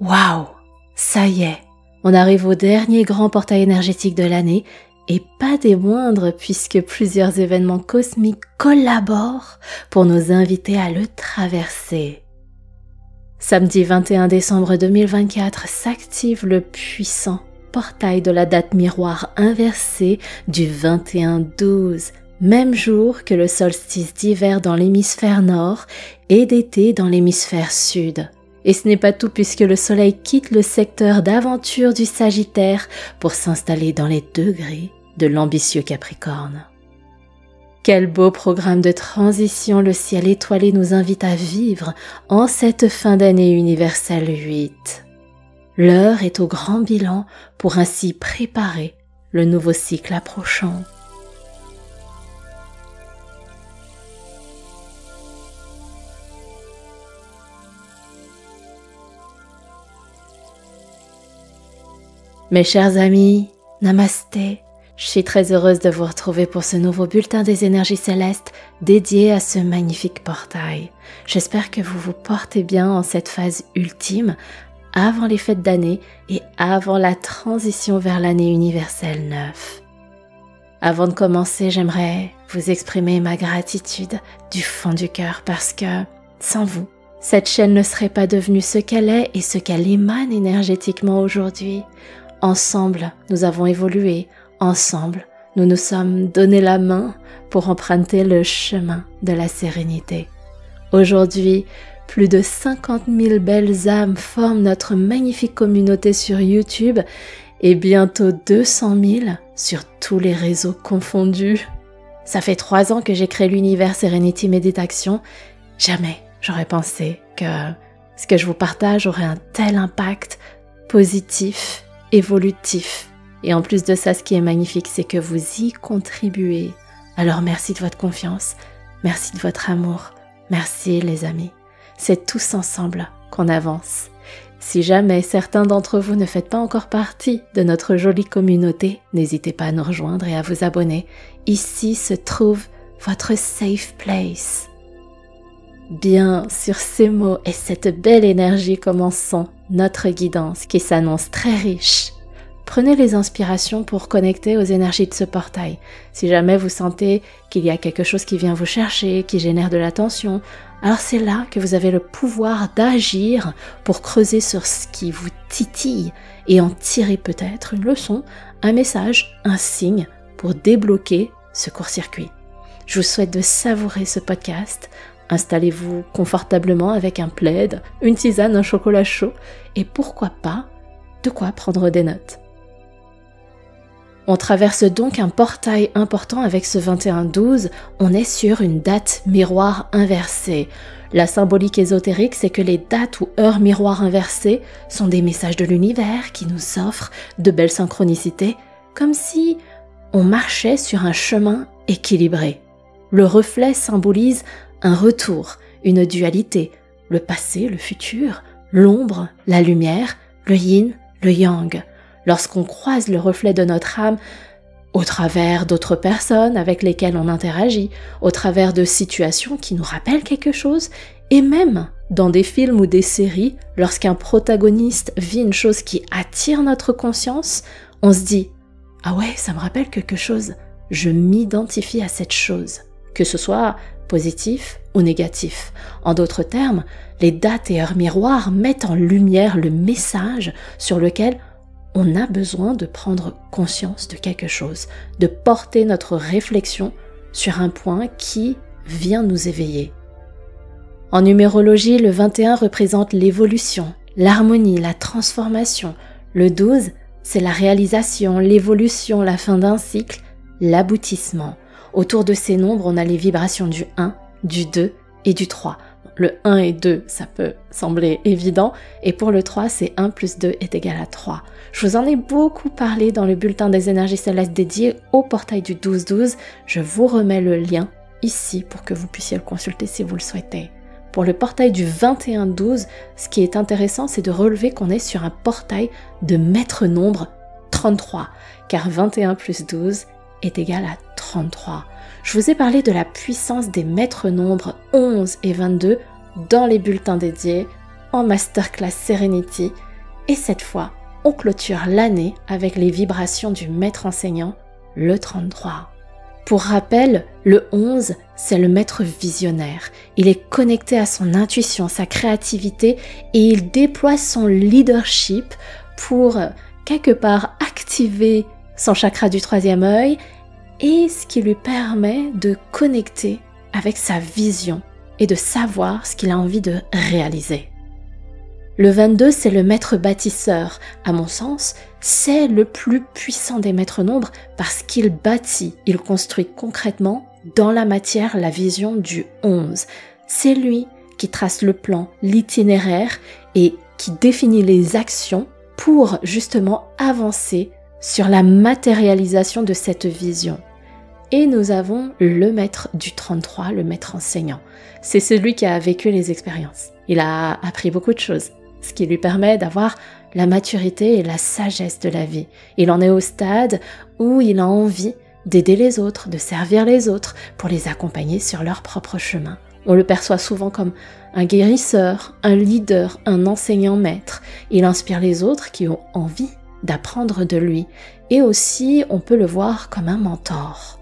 Waouh, ça y est, on arrive au dernier grand portail énergétique de l'année et pas des moindres puisque plusieurs événements cosmiques collaborent pour nous inviter à le traverser. Samedi 21 décembre 2024 s'active le puissant portail de la date miroir inversée du 21-12, même jour que le solstice d'hiver dans l'hémisphère nord et d'été dans l'hémisphère sud. Et ce n'est pas tout puisque le soleil quitte le secteur d'aventure du Sagittaire pour s'installer dans les degrés de l'ambitieux Capricorne. Quel beau programme de transition le ciel étoilé nous invite à vivre en cette fin d'année universelle 8. L'heure est au grand bilan pour ainsi préparer le nouveau cycle approchant. Mes chers amis, namasté, je suis très heureuse de vous retrouver pour ce nouveau bulletin des énergies célestes dédié à ce magnifique portail. J'espère que vous vous portez bien en cette phase ultime, avant les fêtes d'année et avant la transition vers l'année universelle 9. Avant de commencer, j'aimerais vous exprimer ma gratitude du fond du cœur parce que, sans vous, cette chaîne ne serait pas devenue ce qu'elle est et ce qu'elle émane énergétiquement aujourd'hui. Ensemble, nous avons évolué. Ensemble, nous nous sommes donné la main pour emprunter le chemin de la sérénité. Aujourd'hui, plus de 50 000 belles âmes forment notre magnifique communauté sur YouTube et bientôt 200 000 sur tous les réseaux confondus. Ça fait 3 ans que j'ai créé l'univers Serenity Méditation. Jamais j'aurais pensé que ce que je vous partage aurait un tel impact positif, évolutif. Et en plus de ça, ce qui est magnifique, c'est que vous y contribuez. Alors merci de votre confiance, merci de votre amour, merci les amis. C'est tous ensemble qu'on avance. Si jamais certains d'entre vous ne faites pas encore partie de notre jolie communauté, n'hésitez pas à nous rejoindre et à vous abonner. Ici se trouve votre safe place. Bien, sur ces mots et cette belle énergie, commençons notre guidance qui s'annonce très riche. Prenez les inspirations pour connecter aux énergies de ce portail. Si jamais vous sentez qu'il y a quelque chose qui vient vous chercher, qui génère de la tension, alors c'est là que vous avez le pouvoir d'agir pour creuser sur ce qui vous titille et en tirer peut-être une leçon, un message, un signe pour débloquer ce court-circuit. Je vous souhaite de savourer ce podcast. Installez-vous confortablement avec un plaid, une tisane, un chocolat chaud et pourquoi pas, de quoi prendre des notes. On traverse donc un portail important avec ce 21-12, on est sur une date miroir inversée. La symbolique ésotérique, c'est que les dates ou heures miroirs inversées sont des messages de l'univers qui nous offrent de belles synchronicités, comme si on marchait sur un chemin équilibré. Le reflet symbolise un retour, une dualité, le passé, le futur, l'ombre, la lumière, le yin, le yang. Lorsqu'on croise le reflet de notre âme au travers d'autres personnes avec lesquelles on interagit, au travers de situations qui nous rappellent quelque chose, et même dans des films ou des séries, lorsqu'un protagoniste vit une chose qui attire notre conscience, on se dit « Ah ouais, ça me rappelle quelque chose, je m'identifie à cette chose », que ce soit positif ou négatif. En d'autres termes, les dates et heures miroirs mettent en lumière le message sur lequel on a besoin de prendre conscience de quelque chose, de porter notre réflexion sur un point qui vient nous éveiller. En numérologie, le 21 représente l'évolution, l'harmonie, la transformation. Le 12, c'est la réalisation, l'évolution, la fin d'un cycle, l'aboutissement. Autour de ces nombres, on a les vibrations du 1, du 2 et du 3. Le 1 et 2, ça peut sembler évident, et pour le 3, c'est 1 plus 2 est égal à 3. Je vous en ai beaucoup parlé dans le bulletin des énergies célestes dédié au portail du 12-12. Je vous remets le lien ici pour que vous puissiez le consulter si vous le souhaitez. Pour le portail du 21-12, ce qui est intéressant, c'est de relever qu'on est sur un portail de maître nombre 33, car 21 plus 12 est égal à 33. Je vous ai parlé de la puissance des maîtres nombres 11 et 22 dans les bulletins dédiés en Masterclass Serenity Et cette fois, on clôture l'année avec les vibrations du maître enseignant, le 33. Pour rappel, le 11, c'est le maître visionnaire. Il est connecté à son intuition, sa créativité et il déploie son leadership pour quelque part activer son chakra du troisième œil et ce qui lui permet de connecter avec sa vision et de savoir ce qu'il a envie de réaliser. Le 22, c'est le maître bâtisseur. À mon sens, c'est le plus puissant des maîtres nombres parce qu'il bâtit, il construit concrètement dans la matière la vision du 11. C'est lui qui trace le plan, l'itinéraire et qui définit les actions pour justement avancer sur la matérialisation de cette vision. Et nous avons le maître du 33, le maître enseignant. C'est celui qui a vécu les expériences. Il a appris beaucoup de choses, ce qui lui permet d'avoir la maturité et la sagesse de la vie. Il en est au stade où il a envie d'aider les autres, de servir les autres pour les accompagner sur leur propre chemin. On le perçoit souvent comme un guérisseur, un leader, un enseignant maître. Il inspire les autres qui ont envie d'apprendre de lui. Et aussi, on peut le voir comme un mentor.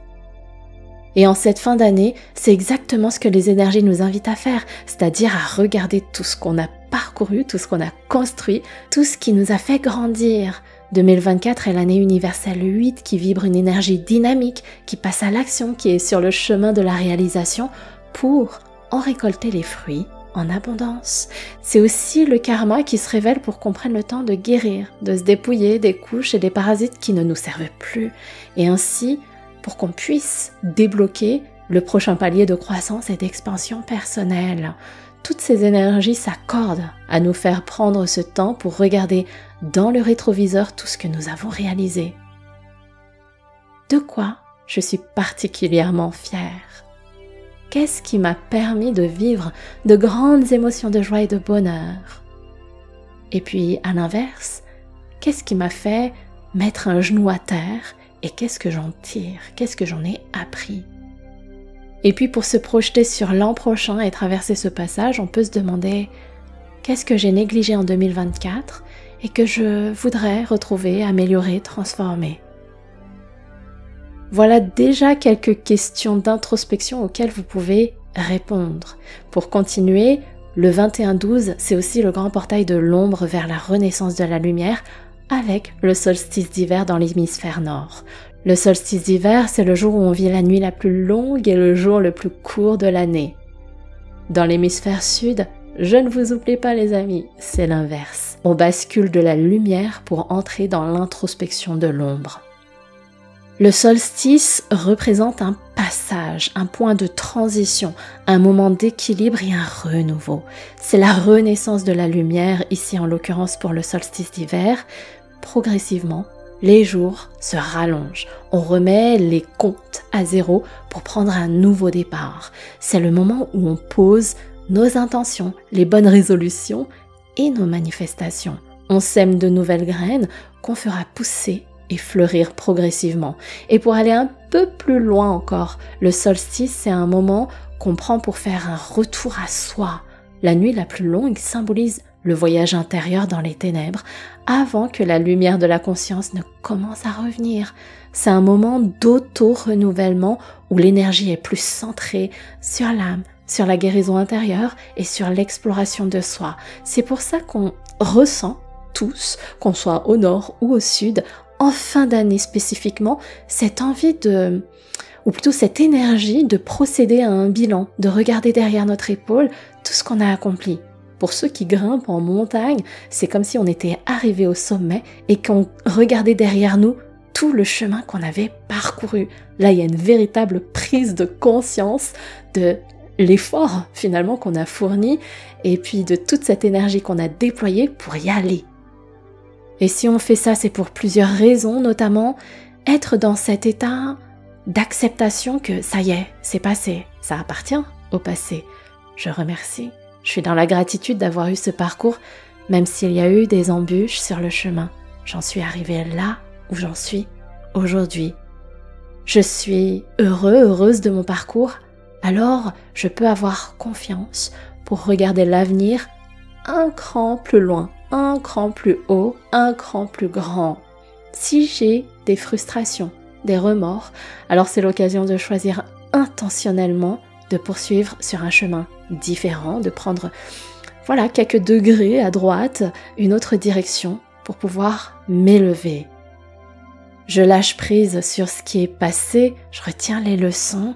Et en cette fin d'année, c'est exactement ce que les énergies nous invitent à faire, c'est-à-dire à regarder tout ce qu'on a parcouru, tout ce qu'on a construit, tout ce qui nous a fait grandir. 2024 est l'année universelle 8 qui vibre une énergie dynamique, qui passe à l'action, qui est sur le chemin de la réalisation pour en récolter les fruits en abondance. C'est aussi le karma qui se révèle pour qu'on prenne le temps de guérir, de se dépouiller des couches et des parasites qui ne nous servent plus, et ainsi pour qu'on puisse débloquer le prochain palier de croissance et d'expansion personnelle. Toutes ces énergies s'accordent à nous faire prendre ce temps pour regarder dans le rétroviseur tout ce que nous avons réalisé. De quoi je suis particulièrement fière? Qu'est-ce qui m'a permis de vivre de grandes émotions de joie et de bonheur? Et puis, à l'inverse, qu'est-ce qui m'a fait mettre un genou à terre et qu'est-ce que j'en tire? Qu'est-ce que j'en ai appris? Et puis pour se projeter sur l'an prochain et traverser ce passage, on peut se demander qu'est-ce que j'ai négligé en 2024 et que je voudrais retrouver, améliorer, transformer. Voilà déjà quelques questions d'introspection auxquelles vous pouvez répondre. Pour continuer, le 21-12, c'est aussi le grand portail de l'ombre vers la renaissance de la lumière, avec le solstice d'hiver dans l'hémisphère nord. Le solstice d'hiver, c'est le jour où on vit la nuit la plus longue et le jour le plus court de l'année. Dans l'hémisphère sud, je ne vous oublie pas les amis, c'est l'inverse. On bascule de la lumière pour entrer dans l'introspection de l'ombre. Le solstice représente un passage, un point de transition, un moment d'équilibre et un renouveau. C'est la renaissance de la lumière, ici en l'occurrence pour le solstice d'hiver. Progressivement, les jours se rallongent. On remet les comptes à zéro pour prendre un nouveau départ. C'est le moment où on pose nos intentions, les bonnes résolutions et nos manifestations. On sème de nouvelles graines qu'on fera pousser et fleurir progressivement. Et pour aller un peu plus loin encore, le solstice, c'est un moment qu'on prend pour faire un retour à soi. La nuit la plus longue symbolise le voyage intérieur dans les ténèbres, avant que la lumière de la conscience ne commence à revenir. C'est un moment d'auto-renouvellement où l'énergie est plus centrée sur l'âme, sur la guérison intérieure et sur l'exploration de soi. C'est pour ça qu'on ressent tous, qu'on soit au nord ou au sud, en fin d'année spécifiquement, cette envie ou plutôt cette énergie de procéder à un bilan, de regarder derrière notre épaule tout ce qu'on a accompli. Pour ceux qui grimpent en montagne, c'est comme si on était arrivé au sommet et qu'on regardait derrière nous tout le chemin qu'on avait parcouru. Là, il y a une véritable prise de conscience de l'effort finalement qu'on a fourni et puis de toute cette énergie qu'on a déployée pour y aller. Et si on fait ça, c'est pour plusieurs raisons, notamment être dans cet état d'acceptation que ça y est, c'est passé, ça appartient au passé. Je remercie. Je suis dans la gratitude d'avoir eu ce parcours, même s'il y a eu des embûches sur le chemin. J'en suis arrivée là où j'en suis aujourd'hui. Je suis heureuse de mon parcours, alors je peux avoir confiance pour regarder l'avenir un cran plus loin, un cran plus haut, un cran plus grand. Si j'ai des frustrations, des remords, alors c'est l'occasion de choisir intentionnellement de poursuivre sur un chemin différent, de prendre quelques degrés à droite, une autre direction pour pouvoir m'élever. Je lâche prise sur ce qui est passé, je retiens les leçons,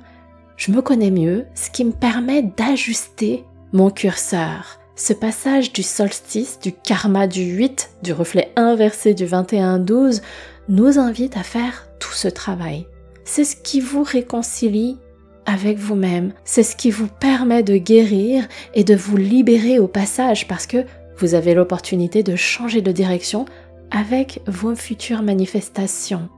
je me connais mieux, ce qui me permet d'ajuster mon curseur. Ce passage du solstice, du karma du 8, du reflet inversé du 21-12, nous invite à faire tout ce travail. C'est ce qui vous réconcilie avec vous-même. C'est ce qui vous permet de guérir et de vous libérer au passage parce que vous avez l'opportunité de changer de direction avec vos futures manifestations.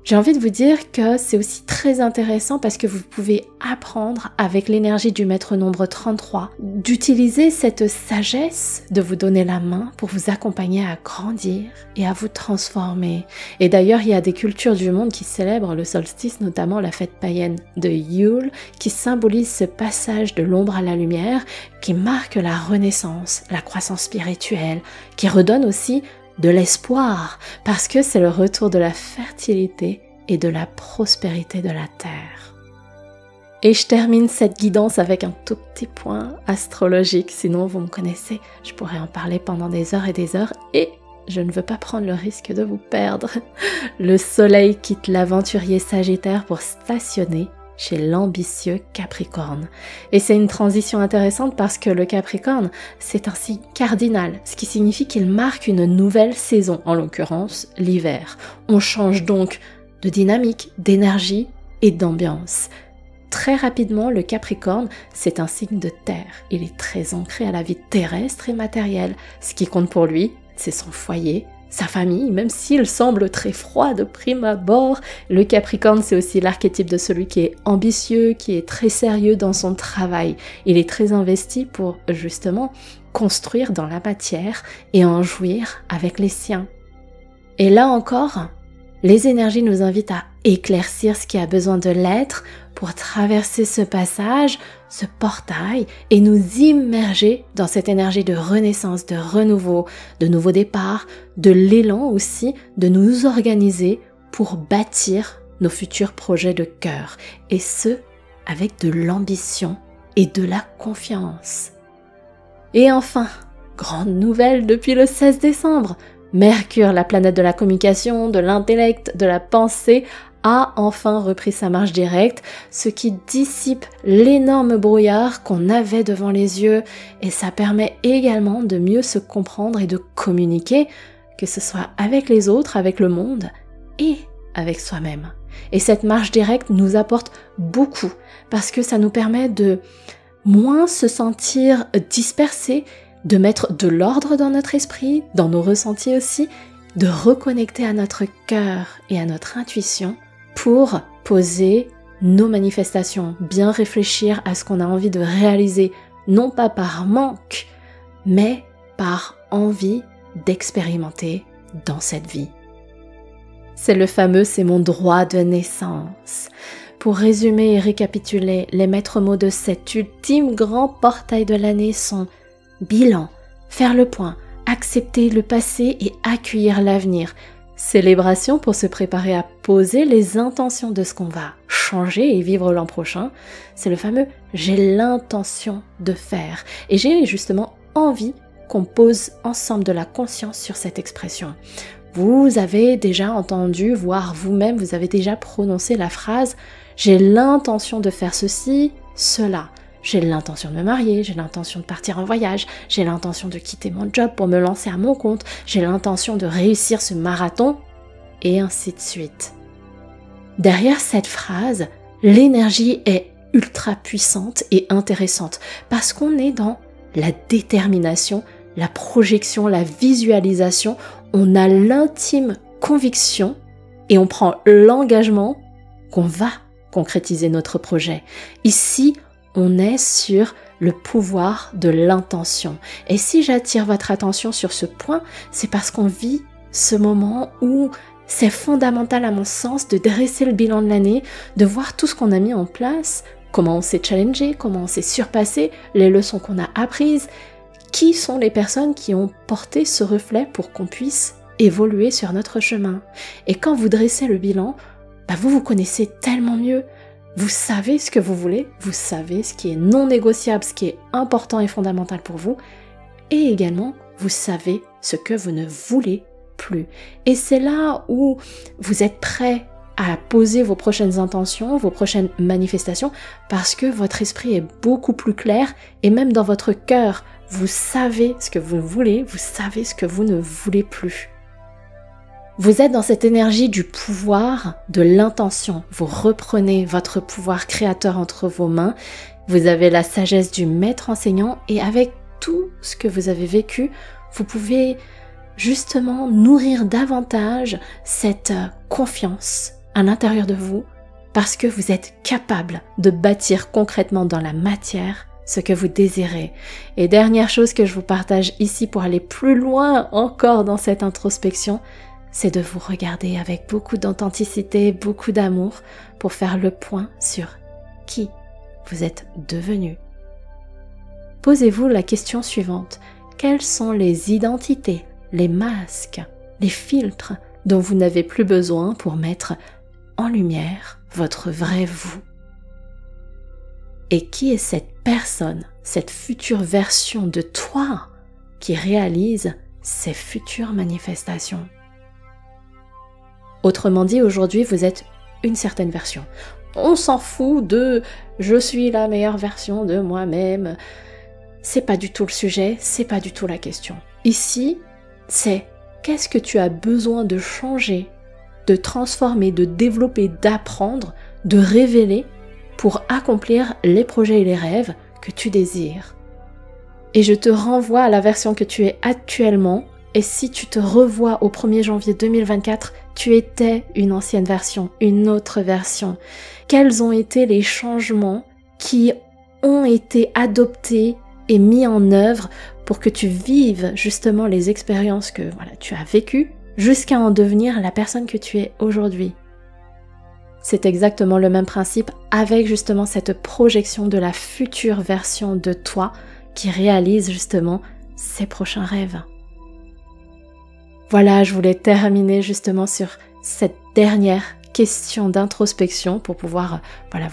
J'ai envie de vous dire que c'est aussi très intéressant parce que vous pouvez apprendre avec l'énergie du maître nombre 33 d'utiliser cette sagesse, de vous donner la main pour vous accompagner à grandir et à vous transformer. Et d'ailleurs, il y a des cultures du monde qui célèbrent le solstice, notamment la fête païenne de Yule, qui symbolise ce passage de l'ombre à la lumière, qui marque la renaissance, la croissance spirituelle, qui redonne aussi de l'espoir, parce que c'est le retour de la fertilité et de la prospérité de la terre. Et je termine cette guidance avec un tout petit point astrologique, sinon vous me connaissez, je pourrais en parler pendant des heures et je ne veux pas prendre le risque de vous perdre. Le soleil quitte l'aventurier Sagittaire pour stationner chez l'ambitieux Capricorne. Et c'est une transition intéressante parce que le Capricorne, c'est un signe cardinal, ce qui signifie qu'il marque une nouvelle saison, en l'occurrence l'hiver. On change donc de dynamique, d'énergie et d'ambiance. Très rapidement, le Capricorne, c'est un signe de terre. Il est très ancré à la vie terrestre et matérielle. Ce qui compte pour lui, c'est son foyer, sa famille, même s'il semble très froid de prime abord. Le Capricorne, c'est aussi l'archétype de celui qui est ambitieux, qui est très sérieux dans son travail. Il est très investi pour, justement, construire dans la matière et en jouir avec les siens. Et là encore, les énergies nous invitent à éclaircir ce qui a besoin de l'être pour traverser ce passage, ce portail et nous immerger dans cette énergie de renaissance, de renouveau, de nouveau départ, de l'élan aussi, de nous organiser pour bâtir nos futurs projets de cœur. Et ce, avec de l'ambition et de la confiance. Et enfin, grande nouvelle depuis le 16 décembre, Mercure, la planète de la communication, de l'intellect, de la pensée, a enfin repris sa marche directe, ce qui dissipe l'énorme brouillard qu'on avait devant les yeux et ça permet également de mieux se comprendre et de communiquer, que ce soit avec les autres, avec le monde et avec soi-même. Et cette marche directe nous apporte beaucoup parce que ça nous permet de moins se sentir dispersés, de mettre de l'ordre dans notre esprit, dans nos ressentis aussi, de reconnecter à notre cœur et à notre intuition pour poser nos manifestations, bien réfléchir à ce qu'on a envie de réaliser, non pas par manque, mais par envie d'expérimenter dans cette vie. C'est le fameux « c'est mon droit de naissance ». Pour résumer et récapituler, les maîtres mots de cet ultime grand portail de l'année sont bilan, faire le point, accepter le passé et accueillir l'avenir. Célébration pour se préparer à poser les intentions de ce qu'on va changer et vivre l'an prochain. C'est le fameux « j'ai l'intention de faire ». Et j'ai justement envie qu'on pose ensemble de la conscience sur cette expression. Vous avez déjà entendu, voire vous-même, vous avez déjà prononcé la phrase « j'ai l'intention de faire ceci, cela ». J'ai l'intention de me marier, j'ai l'intention de partir en voyage, j'ai l'intention de quitter mon job pour me lancer à mon compte, j'ai l'intention de réussir ce marathon, et ainsi de suite. Derrière cette phrase, l'énergie est ultra puissante et intéressante parce qu'on est dans la détermination, la projection, la visualisation, on a l'intime conviction et on prend l'engagement qu'on va concrétiser notre projet. Ici, on est sur le pouvoir de l'intention. Et si j'attire votre attention sur ce point, c'est parce qu'on vit ce moment où c'est fondamental à mon sens de dresser le bilan de l'année, de voir tout ce qu'on a mis en place, comment on s'est challengé, comment on s'est surpassé, les leçons qu'on a apprises, Qui sont les personnes qui ont porté ce reflet pour qu'on puisse évoluer sur notre chemin? Et quand vous dressez le bilan, vous vous connaissez tellement mieux. Vous savez ce que vous voulez, vous savez ce qui est non négociable, ce qui est important et fondamental pour vous, et également vous savez ce que vous ne voulez plus. Et c'est là où vous êtes prêt à poser vos prochaines intentions, vos prochaines manifestations, parce que votre esprit est beaucoup plus clair, et même dans votre cœur, vous savez ce que vous voulez, vous savez ce que vous ne voulez plus. Vous êtes dans cette énergie du pouvoir, de l'intention. Vous reprenez votre pouvoir créateur entre vos mains. Vous avez la sagesse du maître enseignant et avec tout ce que vous avez vécu, vous pouvez justement nourrir davantage cette confiance à l'intérieur de vous parce que vous êtes capable de bâtir concrètement dans la matière ce que vous désirez. Et dernière chose que je vous partage ici pour aller plus loin encore dans cette introspection, c'est de vous regarder avec beaucoup d'authenticité, beaucoup d'amour pour faire le point sur qui vous êtes devenu. Posez-vous la question suivante. Quelles sont les identités, les masques, les filtres dont vous n'avez plus besoin pour mettre en lumière votre vrai vous? Et qui est cette personne, cette future version de toi qui réalise ces futures manifestations? Autrement dit, aujourd'hui, vous êtes une certaine version. On s'en fout de « je suis la meilleure version de moi-même ». C'est pas du tout le sujet, c'est pas du tout la question. Ici, c'est qu'est-ce que tu as besoin de changer, de transformer, de développer, d'apprendre, de révéler pour accomplir les projets et les rêves que tu désires. Et je te renvoie à la version que tu es actuellement. Et si tu te revois au 1er janvier 2024, tu étais une ancienne version, une autre version. Quels ont été les changements qui ont été adoptés et mis en œuvre pour que tu vives justement les expériences que tu as vécues jusqu'à en devenir la personne que tu es aujourd'hui? C'est exactement le même principe avec justement cette projection de la future version de toi qui réalise justement ses prochains rêves. Voilà, je voulais terminer justement sur cette dernière question d'introspection pour pouvoir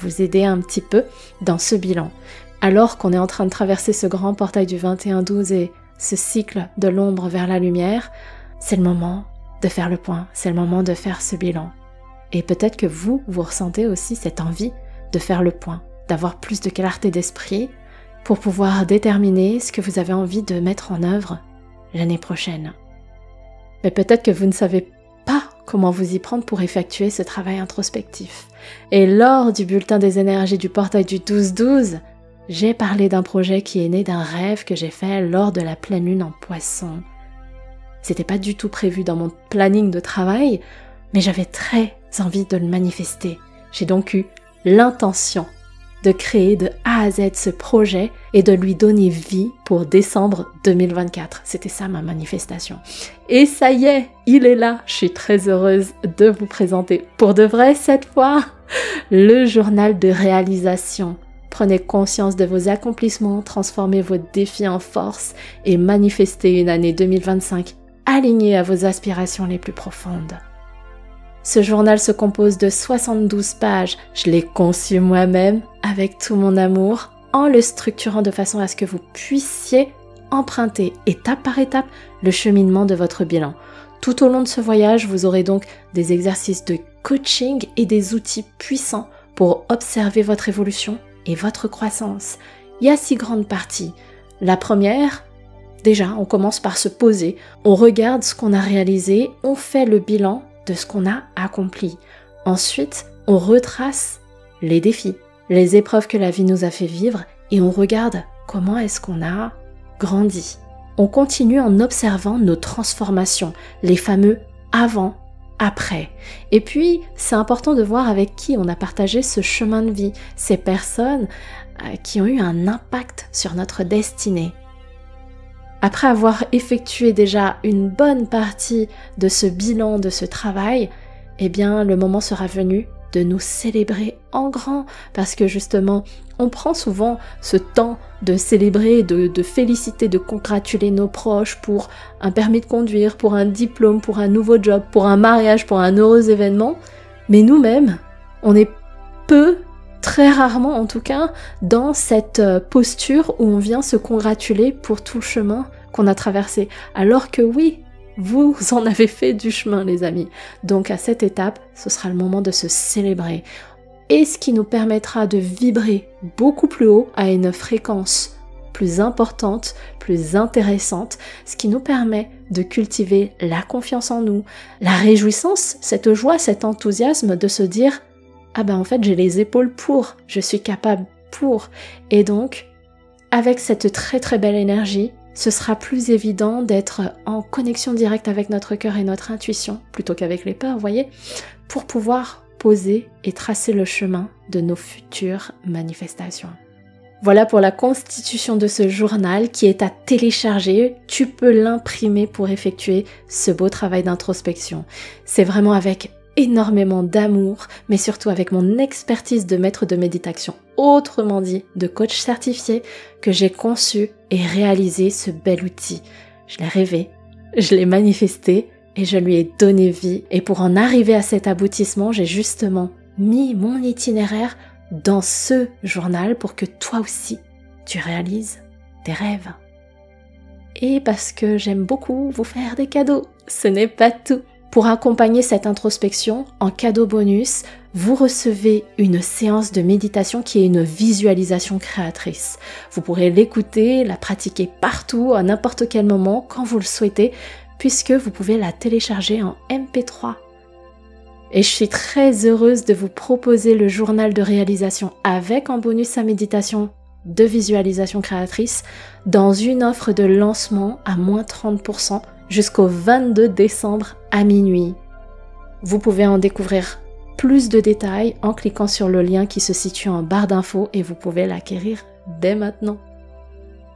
vous aider un petit peu dans ce bilan. Alors qu'on est en train de traverser ce grand portail du 21-12 et ce cycle de l'ombre vers la lumière, c'est le moment de faire le point, c'est le moment de faire ce bilan. Et peut-être que vous ressentez aussi cette envie de faire le point, d'avoir plus de clarté d'esprit pour pouvoir déterminer ce que vous avez envie de mettre en œuvre l'année prochaine. Mais peut-être que vous ne savez pas comment vous y prendre pour effectuer ce travail introspectif. Et lors du bulletin des énergies du portail du 12-12, j'ai parlé d'un projet qui est né d'un rêve que j'ai fait lors de la pleine lune en Poisson. C'était pas du tout prévu dans mon planning de travail, mais j'avais très envie de le manifester. J'ai donc eu l'intention de créer de A à Z ce projet et de lui donner vie pour décembre 2024. C'était ça ma manifestation. Et ça y est, il est là. Je suis très heureuse de vous présenter pour de vrai cette fois le journal de réalisation. Prenez conscience de vos accomplissements, transformez vos défis en force et manifestez une année 2025 alignée à vos aspirations les plus profondes. Ce journal se compose de 72 pages. Je l'ai conçu moi-même avec tout mon amour en le structurant de façon à ce que vous puissiez emprunter étape par étape le cheminement de votre bilan. Tout au long de ce voyage, vous aurez donc des exercices de coaching et des outils puissants pour observer votre évolution et votre croissance. Il y a 6 grandes parties. La première, déjà, on commence par se poser. On regarde ce qu'on a réalisé, on fait le bilan de ce qu'on a accompli. Ensuite, on retrace les défis, les épreuves que la vie nous a fait vivre et on regarde comment est-ce qu'on a grandi. On continue en observant nos transformations, les fameux avant, après. Et puis, c'est important de voir avec qui on a partagé ce chemin de vie, ces personnes qui ont eu un impact sur notre destinée. Après avoir effectué déjà une bonne partie de ce bilan, de ce travail, eh bien, le moment sera venu de nous célébrer en grand, parce que justement, on prend souvent ce temps de célébrer, de féliciter, de congratuler nos proches pour un permis de conduire, pour un diplôme, pour un nouveau job, pour un mariage, pour un heureux événement, mais nous-mêmes, on est peu, très rarement en tout cas, dans cette posture où on vient se congratuler pour tout le chemin qu'on a traversé, alors que oui, vous en avez fait du chemin les amis. Donc à cette étape, ce sera le moment de se célébrer. Et ce qui nous permettra de vibrer beaucoup plus haut à une fréquence plus importante, plus intéressante, ce qui nous permet de cultiver la confiance en nous, la réjouissance, cette joie, cet enthousiasme de se dire « Ah ben en fait j'ai les épaules pour, je suis capable pour ». Et donc, avec cette très très belle énergie, ce sera plus évident d'être en connexion directe avec notre cœur et notre intuition, plutôt qu'avec les peurs, vous voyez, pour pouvoir poser et tracer le chemin de nos futures manifestations. Voilà pour la constitution de ce journal qui est à télécharger. Tu peux l'imprimer pour effectuer ce beau travail d'introspection. C'est vraiment avec énormément d'amour, mais surtout avec mon expertise de maître de méditation, autrement dit de coach certifié, que j'ai conçu et réalisé ce bel outil. Je l'ai rêvé, je l'ai manifesté et je lui ai donné vie. Et pour en arriver à cet aboutissement, j'ai justement mis mon itinéraire dans ce journal pour que toi aussi, tu réalises tes rêves. Et parce que j'aime beaucoup vous faire des cadeaux, ce n'est pas tout. Pour accompagner cette introspection, en cadeau bonus, vous recevez une séance de méditation qui est une visualisation créatrice. Vous pourrez l'écouter, la pratiquer partout, à n'importe quel moment, quand vous le souhaitez, puisque vous pouvez la télécharger en MP3. Et je suis très heureuse de vous proposer le journal de réalisation avec en bonus sa méditation de visualisation créatrice dans une offre de lancement à moins 30%. Jusqu'au 22 décembre à minuit. Vous pouvez en découvrir plus de détails en cliquant sur le lien qui se situe en barre d'infos et vous pouvez l'acquérir dès maintenant.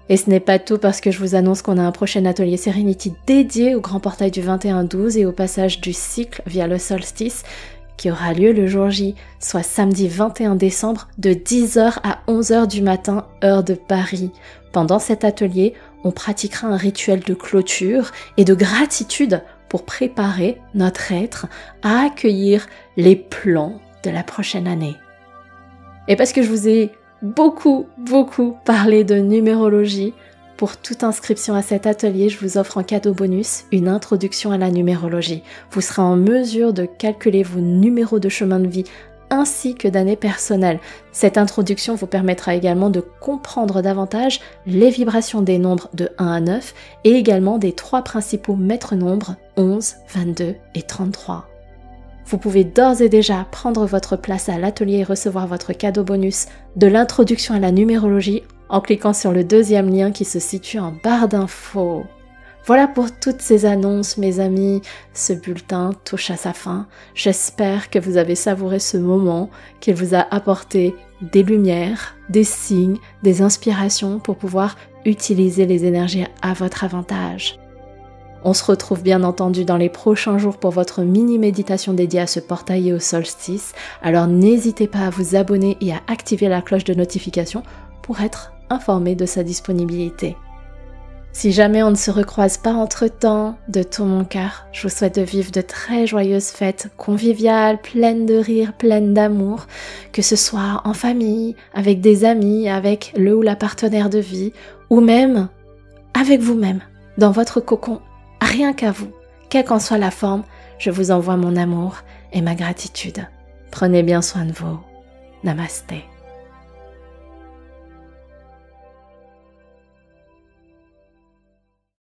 Et ce n'est pas tout parce que je vous annonce qu'on a un prochain atelier Serenity dédié au grand portail du 21-12 et au passage du cycle via le solstice qui aura lieu le jour J, soit samedi 21 décembre de 10h à 11h du matin, heure de Paris. Pendant cet atelier, on pratiquera un rituel de clôture et de gratitude pour préparer notre être à accueillir les plans de la prochaine année. Et parce que je vous ai beaucoup parlé de numérologie, pour toute inscription à cet atelier, je vous offre en cadeau bonus une introduction à la numérologie. Vous serez en mesure de calculer vos numéros de chemin de vie ainsi que d'années personnelles. Cette introduction vous permettra également de comprendre davantage les vibrations des nombres de 1 à 9 et également des 3 principaux maîtres nombres 11, 22 et 33. Vous pouvez d'ores et déjà prendre votre place à l'atelier et recevoir votre cadeau bonus de l'introduction à la numérologie en cliquant sur le deuxième lien qui se situe en barre d'infos. Voilà pour toutes ces annonces, mes amis. Ce bulletin touche à sa fin. J'espère que vous avez savouré ce moment, qu'il vous a apporté des lumières, des signes, des inspirations pour pouvoir utiliser les énergies à votre avantage. On se retrouve bien entendu dans les prochains jours pour votre mini-méditation dédiée à ce portail et au solstice. Alors n'hésitez pas à vous abonner et à activer la cloche de notification pour être informé de sa disponibilité. Si jamais on ne se recroise pas entre-temps, de tout mon cœur, je vous souhaite de vivre de très joyeuses fêtes conviviales, pleines de rire, pleines d'amour, que ce soit en famille, avec des amis, avec le ou la partenaire de vie, ou même avec vous-même, dans votre cocon, rien qu'à vous. Quelle qu'en soit la forme, je vous envoie mon amour et ma gratitude. Prenez bien soin de vous. Namasté.